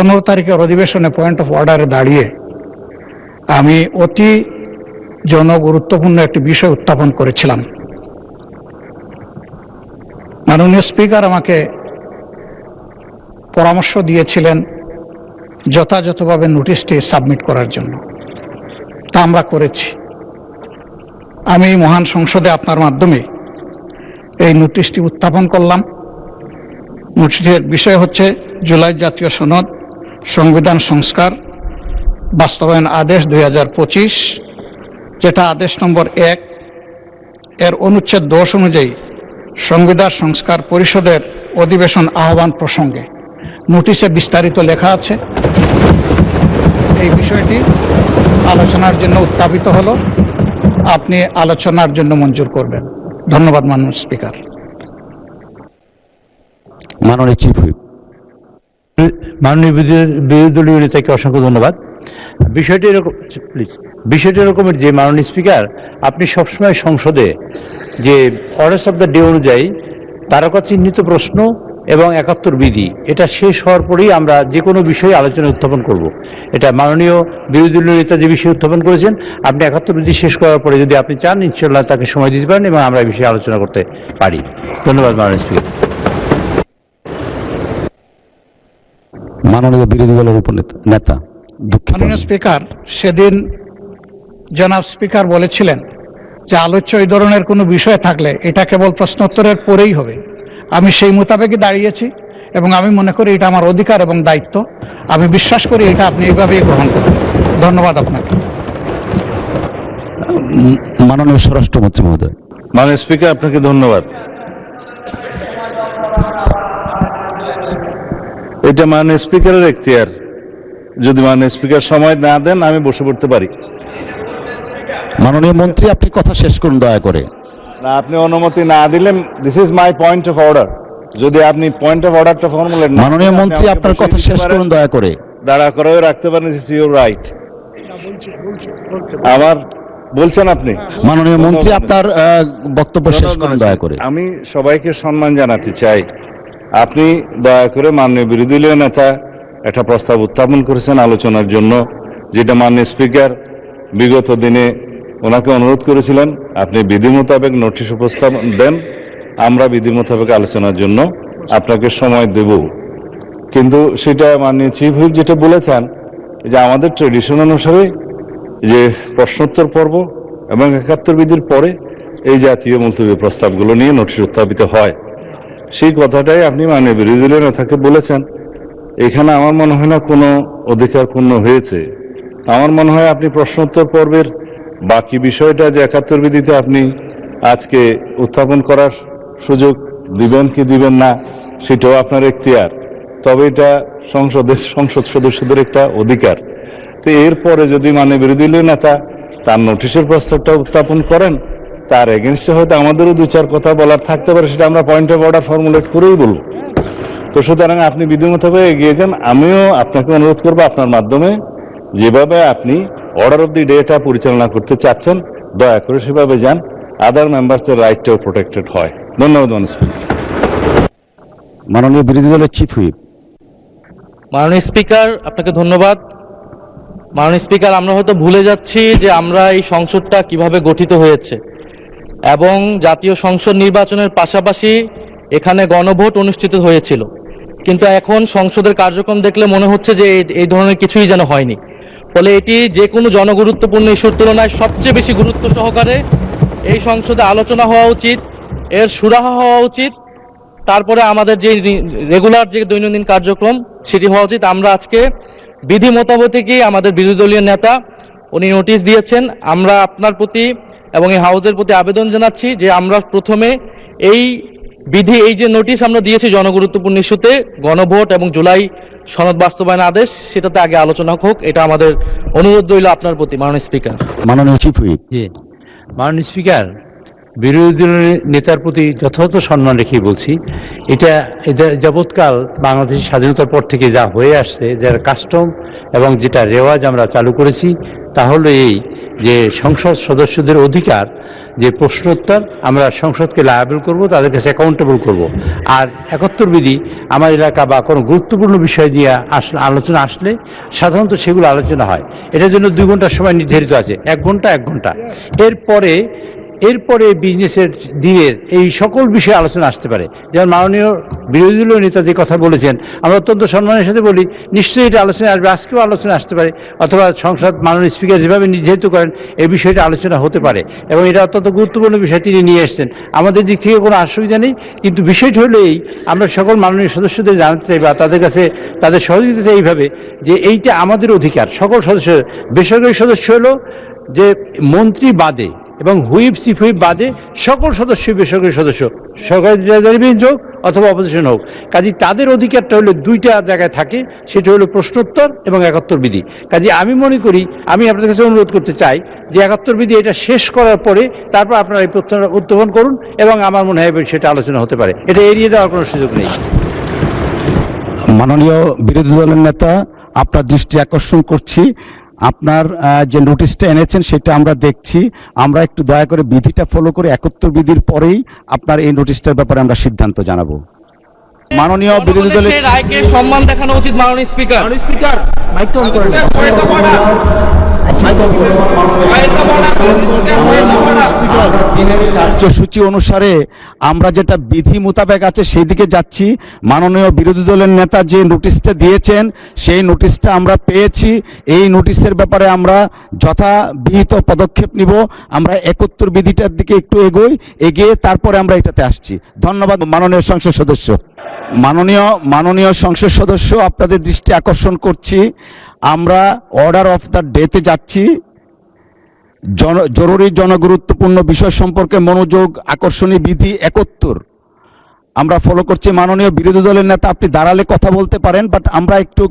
15 তারিখের অধিবেশনে point of অর্ডারে দাঁড়িয়ে আমি অতি জনগুরুত্বপূর্ণ একটি বিষয় উত্থাপন করেছিলাম। মাননীয় স্পিকার আমাকে পরামর্শ দিয়েছিলেন যথাযথভাবে নোটিশটি সাবমিট করার জন্য, তা আমরা করেছি। আমি মহান সংসদে আপনার মাধ্যমে এই নোটিশটি উত্থাপন করলাম। নোটিশের বিষয় হচ্ছে জুলাই জাতীয় সনদ সংবিধান সংস্কার বাস্তবায়ন আদেশ 2025, যেটা আদেশ নম্বর 1 এর অনুচ্ছেদ 10 অনুযায়ী সংবিধান সংস্কার পরিষদের অধিবেশন আহ্বান প্রসঙ্গে নোটিশে বিস্তারিত লেখা আছে। এই বিষয়টি আলোচনার জন্য উত্থাপিত হলো, আপনি আলোচনার জন্য মঞ্জুর করবেন। ধন্যবাদ মাননীয় স্পিকার। মাননীয় চিফ হুইপ। মাননীয় বিরোধী দলীয় নেতাকে অসংখ্য ধন্যবাদ। বিষয়টি এরকমের যে মাননীয় স্পিকার, আপনি সবসময় সংসদে যে অর্ডার্স অফ দ্য ডে অনুযায়ী তারকা চিহ্নিত প্রশ্ন এবং 71 বিধি, এটা শেষ হওয়ার পরেই আমরা যে কোনো বিষয়ে আলোচনা উত্থাপন করব। এটা মাননীয় বিরোধী দলীয় নেতা যে বিষয়ে উত্থাপন করেছেন, আপনি 71 বিধি শেষ করার পরে যদি আপনি চান, ইনশাল্লাহ তাকে সময় দিতে পারেন এবং আমরা এই বিষয়ে আলোচনা করতে পারি। ধন্যবাদ মাননীয় স্পিকার। মাননীয় বিরোধী দলের উপনেতা। মাননীয় স্পিকার, সেদিন জনাব স্পিকার বলেছিলেন যে আলোচ্য এই ধরনের কোনো বিষয় থাকলে এটা কেবল প্রশ্নোত্তরের পরেই হবে। আমি সেই মোতাবেকই দাঁড়িয়েছি এবং আমি মনে করি এটা আমার অধিকার এবং দায়িত্ব। আমি বিশ্বাস করি এটা আপনি এইভাবেই গ্রহণ করবেন। ধন্যবাদ আপনাকে। মাননীয় স্বরাষ্ট্রমন্ত্রী মহোদয়। মাননীয় স্পিকার, আপনাকে ধন্যবাদ। এটা মাননীয় স্পিকারের এখতিয়ার, যদি মাননীয় স্পিকার সময় না দেন আমি বসে পড়তে পারি। মাননীয় মন্ত্রী, আপনি কথা শেষ করুন দয়া করে। না, আপনি অনুমতি না দিলেন, this is my point of order. যদি আপনি পয়েন্ট অফ অর্ডারটা ফর্মুলেট না, মাননীয় মন্ত্রী, আপনার কথা শেষ করুন দয়া করে। দাঁড়া করেও রাখতে পারেন, দিস ইজ ইউর রাইট। আমার বলছেন আপনি। মাননীয় মন্ত্রী, আপনার বক্তব্য শেষ করুন দয়া করে। আমি সবাইকে সম্মান জানাতে চাই। আপনি দয়া করে মাননীয় বিরোধী দলীয় নেতা একটা প্রস্তাব উত্থাপন করেছেন আলোচনার জন্য, যেটা মাননীয় স্পিকার বিগত দিনে ওনাকে অনুরোধ করেছিলেন আপনি বিধি মোতাবেক নোটিশ উপস্থাপন দেন, আমরা বিধি মোতাবেক আলোচনার জন্য আপনাকে সময় দেব। কিন্তু সেটা মাননীয় চিফ হুইপ যেটা বলেছেন যে আমাদের ট্রেডিশন অনুসারে যে প্রশ্নোত্তর পর্ব এবং 71 বিধির পরে এই জাতীয় মুলতবি প্রস্তাবগুলো নিয়ে নোটিশ উত্থাপিত হয়, সেই কথাটাই আপনি মাননীয় বিরোধী দলীয় নেতাকে বলেছেন। এখানে আমার মনে হয় না কোনো অধিকার পূর্ণ হয়েছে। আমার মনে হয় আপনি প্রশ্নোত্তর পর্বের বাকি বিষয়টা যে 71 বিধিতে আপনি আজকে উত্থাপন করার সুযোগ দিবেন কি দিবেন না সেটাও আপনার এখতিয়ার, তবে এটা সংসদ সদস্যদের একটা অধিকার। তো এরপরে যদি মাননীয় বিরোধী দলীয় নেতা তার নোটিশের প্রস্তাবটা উত্থাপন করেন, তার এগেনস্টে হয়তো আমাদেরও 2-4 কথা বলার থাকতে পারে, সেটা আমরা পয়েন্ট অফ অর্ডার ফর্মুলেট করেই বলবো। তো সুতরাং আপনি বিধি মোতাবেক এগিয়ে যান। আমিও আপনাকে অনুরোধ করবো আপনার মাধ্যমে যেভাবে আপনি অর্ডার অফ দি ডেটা পরিচালনা করতে চাচ্ছেন, দয়া করে সেভাবে যান, আদার মেম্বারসদের রাইটটাও প্রোটেক্টেড হয়। ধন্যবাদ মাননীয় স্পিকার। মাননীয় বিরোধী দলের চিফ হুইপ। মাননীয় স্পিকার, আপনাকে ধন্যবাদ। মাননীয় স্পিকার, আমরা হয়তো ভুলে যাচ্ছি যে আমরা এই সংসদটা কিভাবে গঠিত হয়েছে এবং জাতীয় সংসদ নির্বাচনের পাশাপাশি এখানে গণভোট অনুষ্ঠিত হয়েছিল, কিন্তু এখন সংসদের কার্যক্রম দেখলে মনে হচ্ছে যে এই ধরনের কিছুই যেন হয়নি। ফলে এটি যে কোনো জনগুরুত্বপূর্ণ ইস্যুর তুলনায় সবচেয়ে বেশি গুরুত্ব সহকারে এই সংসদে আলোচনা হওয়া উচিত, এর সুরাহা হওয়া উচিত, তারপরে আমাদের যে রেগুলার যে দৈনন্দিন কার্যক্রম সেটি হওয়া উচিত। আমরা আজকে বিধি মোতাবেকই আমাদের বিরোধী দলীয় নেতা উনি নোটিশ দিয়েছেন। আমরা আপনার প্রতি এবং এই হাউজের প্রতি আবেদন জানাচ্ছি যে আমরা প্রথমে এই বিধি, এই যে নোটিশ আমরা দিয়েছি জনগুরুত্বপূর্ণ ইস্যুতে গণভোট এবং জুলাই সনদ বাস্তবায়ন আদেশ, সেটাতে আগে আলোচনা হোক, এটা আমাদের অনুরোধ রইল আপনার প্রতি মাননীয় স্পিকার। মাননীয় চিফ হুইপ। মাননীয় স্পিকার, বিরোধী দলের নেতার প্রতি যথাযথ সম্মান রেখেই বলছি, এটা যাবৎকাল বাংলাদেশের স্বাধীনতার পর থেকে যা হয়ে আসছে, যার কাস্টম এবং যেটা রেওয়াজ আমরা চালু করেছি, তাহলে এই যে সংসদ সদস্যদের অধিকার যে প্রশ্নোত্তর আমরা সংসদকে লায়াবল করব, তাদের কাছে অ্যাকাউন্টেবল করব। আর ৭১ বিধি আমার এলাকা বা কোনো গুরুত্বপূর্ণ বিষয় নিয়ে আলোচনা আসলে সাধারণত সেগুলো আলোচনা হয়। এটার জন্য 2 ঘন্টার সময় নির্ধারিত আছে, 1 ঘন্টা 1 ঘন্টা। এরপরে বিজনেসের দিনের এই সকল বিষয়ে আলোচনা আসতে পারে। যেমন মাননীয় বিরোধী দলীয় নেতা যে কথা বলেছেন, আমরা অত্যন্ত সম্মানের সাথে বলি, নিশ্চয়ই এটা আলোচনা আসবে, আজকেও আলোচনা আসতে পারে, অথবা সংসদ মাননীয় স্পিকার যেভাবে নির্ধারিত করেন এই বিষয়টা আলোচনা হতে পারে, এবং এটা অত্যন্ত গুরুত্বপূর্ণ বিষয় তিনি নিয়ে এসেছেন। আমাদের দিক থেকে কোনো অসুবিধা নেই, কিন্তু বিষয়টি হলো এই, আমরা সকল মাননীয় সদস্যদের জানাতে চাই বা তাদের কাছে তাদের সহযোগিতা চাই এইভাবে যে এইটা আমাদের অধিকার। সকল সদস্য, বেসরকারি সদস্য হলো যে মন্ত্রী বাদে এবং হুইপ চিফ হুইপ বাদে সকল সদস্যই বেসরকারি সদস্য, সরকারি বেঞ্চ হোক অথবা অপোজিশন হোক। কাজে তাদের অধিকারটা হলো 2টা জায়গায় থাকে, সেটা হলো প্রশ্নোত্তর এবং ৭১ বিধি। কাজে আমি মনে করি, আমি আপনাদের কাছে অনুরোধ করতে চাই যে ৭১ বিধি এটা শেষ করার পরে তারপর আপনারা এই প্রশ্ন উত্থাপন করুন, এবং আমার মনে হয় সেটা আলোচনা হতে পারে, এটা এড়িয়ে যাওয়ার কোনো সুযোগ নেই। মাননীয় বিরোধী দলের নেতা, আপনার দৃষ্টি আকর্ষণ করছি, আপনার যে নোটিশটা এনেছেন সেটা আমরা দেখছি। আমরা একটু দয়া করে বিধিটা ফলো করে ৭১ বিধির পরেই আপনার এই নোটিশটার ব্যাপারে আমরা সিদ্ধান্ত জানাবো। মাননীয় বিরোধী দলের সেই রায়কে সম্মান দেখানো উচিত মাননীয় স্পিকার। দিনের কার্যসূচি অনুসারে আমরা যেটা বিধি মোতাবেক আছে সেই দিকে যাচ্ছি। মাননীয় বিরোধী দলের নেতা যে নোটিশটা দিয়েছেন সেই নোটিশটা আমরা পেয়েছি। এই নোটিশের ব্যাপারে আমরা যথাবিহিত পদক্ষেপ নিব। আমরা ৭১ বিধিটার দিকে একটু এগিয়ে তারপরে আমরা এটাতে আসছি। ধন্যবাদ মাননীয় সংসদ সদস্য। মাননীয় সংসদ সদস্য, আপনাদের দৃষ্টি আকর্ষণ করছি, আমরা অর্ডার অফ দ্য ডেতে যাচ্ছি। জরুরি জনগুরুত্বপূর্ণ বিষয় সম্পর্কে মনোযোগ আকর্ষণীয় বিধি ৭১ আমরা ফলো করছি। মাননীয় বিরোধী দলের নেতা, আপনি দাঁড়ালে কথা বলতে পারেন, বাট আমরা একটু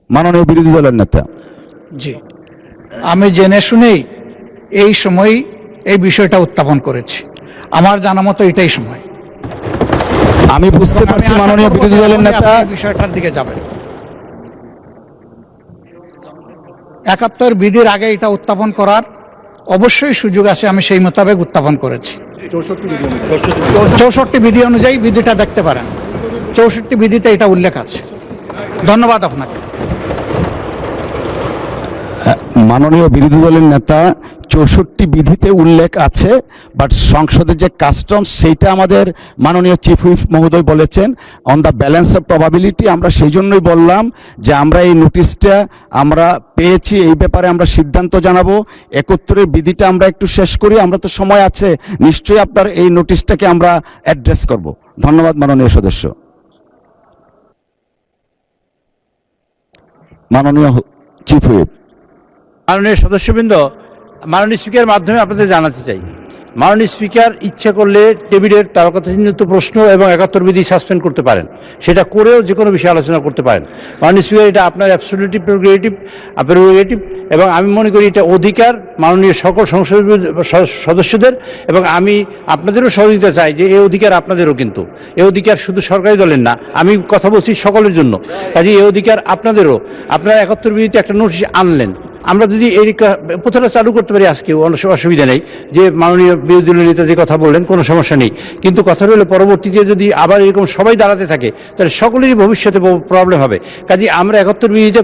মাননীয় বিরোধী দলের নেতা। জি, আমি জেনে শুনেই এই সময় এই বিষয়টা উত্থাপন করেছি। আমার জানা মতো এটাই সময়। আমি বুঝতে পারছি মাননীয় বিরোধী দলের নেতা বিষয়টার দিকে যাবেন। ৭১ বিধির আগে এটা উত্থাপন করার অবশ্যই সুযোগ আছে, আমি সেই মোতাবেক উত্থাপন করেছি। 64 বিধি অনুযায়ী বিধিটা দেখতে পারেন, 64 বিধিতে এটা উল্লেখ আছে। ধন্যবাদ আপনাকে। মাননীয় বিরোধী দলের নেতা, 64 বিধিতে উল্লেখ আছে, বাট সংসদের যে কাস্টমস সেইটা আমাদের মাননীয় চিফ হুইপ মহোদয় বলেছেন on the balance of probability. আমরা সেই জন্যই বললাম যে আমরা এই নোটিশটা আমরা পেয়েছি, এই ব্যাপারে আমরা সিদ্ধান্ত জানাবো। ৭১ বিধিটা আমরা একটু শেষ করি, আমরা তো সময় আছে, নিশ্চয়ই আপনার এই নোটিশটাকে আমরা অ্যাড্রেস করব। ধন্যবাদ মাননীয় সদস্য। মাননীয় চিফ হুইপ। মাননীয় সদস্যবৃন্দ, মাননীয় স্পিকারের মাধ্যমে আপনাদের জানাতে চাই, মাননীয় স্পিকার ইচ্ছা করলে টেবিলের তারকাচিহ্নিত প্রশ্ন এবং ৭১ বিধি সাসপেন্ড করতে পারেন, সেটা করেও যে কোনো বিষয়ে আলোচনা করতে পারেন। মাননীয় স্পিকার, এটা আপনার অ্যাবসলিউটলি প্রেরোগেটিভ, এবং আমি মনে করি এটা অধিকার মাননীয় সকল সংসদ সদস্যদের, এবং আমি আপনাদেরও সহযোগিতা চাই যে এই অধিকার আপনাদেরও, কিন্তু এই অধিকার শুধু সরকারি দলের না, আমি কথা বলছি সকলের জন্য। কাজে এই অধিকার আপনাদেরও। আপনারা ৭১ বিধিতে একটা নোটিশ আনলেন, আমরা যদি এই প্রথাটা চালু করতে পারি আজকে, অসুবিধা নেই। যে মাননীয় বিরোধী দলীয় নেতা যে কথা বললেন, কোনো সমস্যা নেই, কিন্তু কথা হলে পরবর্তীতে যদি আবার এরকম সবাই দাঁড়াতে থাকে তাহলে সকলেরই ভবিষ্যতে প্রবলেম হবে। কাজে আমরা ৭১ বিধিটা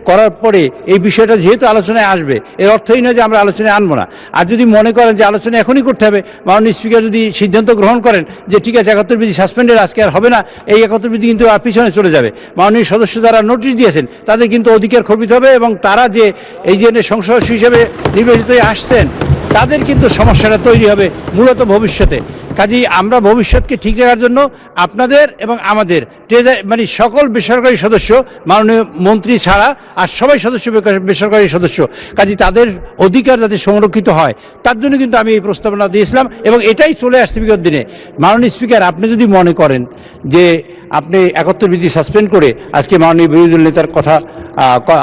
করার পরে এই বিষয়টা যেহেতু আলোচনায় আসবে, এর অর্থই নয় যে আমরা আলোচনায় আনবো না। আর যদি মনে করেন যে আলোচনা এখনই করতে হবে, মাননীয় স্পিকার যদি সিদ্ধান্ত গ্রহণ করেন যে ঠিক আছে ৭১ বিধি সাসপেন্ডের আজকে আর হবে না, এই ৭১ বিধি কিন্তু আর পিছনে চলে যাবে। মাননীয় সদস্য যারা নোটিশ দিয়েছেন তাদের কিন্তু অধিকার খর্বিত হবে, এবং তারা যে এই জন্য সংসদ হিসেবে নির্বাচিত হয়ে আসছেন তাদের কিন্তু সমস্যাটা তৈরি হবে মূলত ভবিষ্যতে। কাজেই আমরা ভবিষ্যৎকে ঠিক রাখার জন্য আপনাদের এবং আমাদের মানে সকল বেসরকারি সদস্য, মাননীয় মন্ত্রী ছাড়া আর সবাই সদস্য বেসরকারি সদস্য, কাজেই তাদের অধিকার যাতে সংরক্ষিত হয় তার জন্য কিন্তু আমি এই প্রস্তাবনা দিয়েছিলাম, এবং এটাই চলে আসছে বিগত দিনে। মাননীয় স্পিকার, আপনি যদি মনে করেন যে আপনি ৭১ বিধি সাসপেন্ড করে আজকে মাননীয় বিরোধী দল নেতার কথা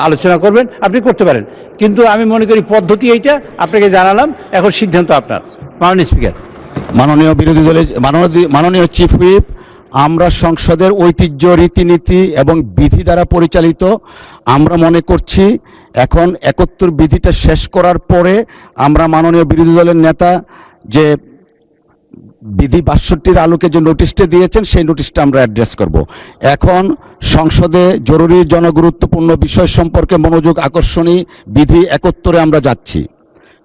আলোচনা করবেন, আপনি করতে পারেন, কিন্তু আমি মনে করি পদ্ধতি এইটা আপনাকে জানালাম, এখন সিদ্ধান্ত আপনার। মাননীয় স্পিকার। মাননীয় বিরোধী দলের মাননীয় চিফ হুইপ, আমরা সংসদের ঐতিহ্য, রীতিনীতি এবং বিধি দ্বারা পরিচালিত। আমরা মনে করছি এখন 71 বিধিটা শেষ করার পরে আমরা মাননীয় বিরোধী দলের নেতা যে বিধি 62-র আলোকে যে নোটিশটা দিয়েছেন সেই নোটিশটা আমরা অ্যাড্রেস করব। এখন সংসদে জরুরি জনগুরুত্বপূর্ণ বিষয় সম্পর্কে মনোযোগ আকর্ষণী বিধি 71-এ আমরা যাচ্ছি।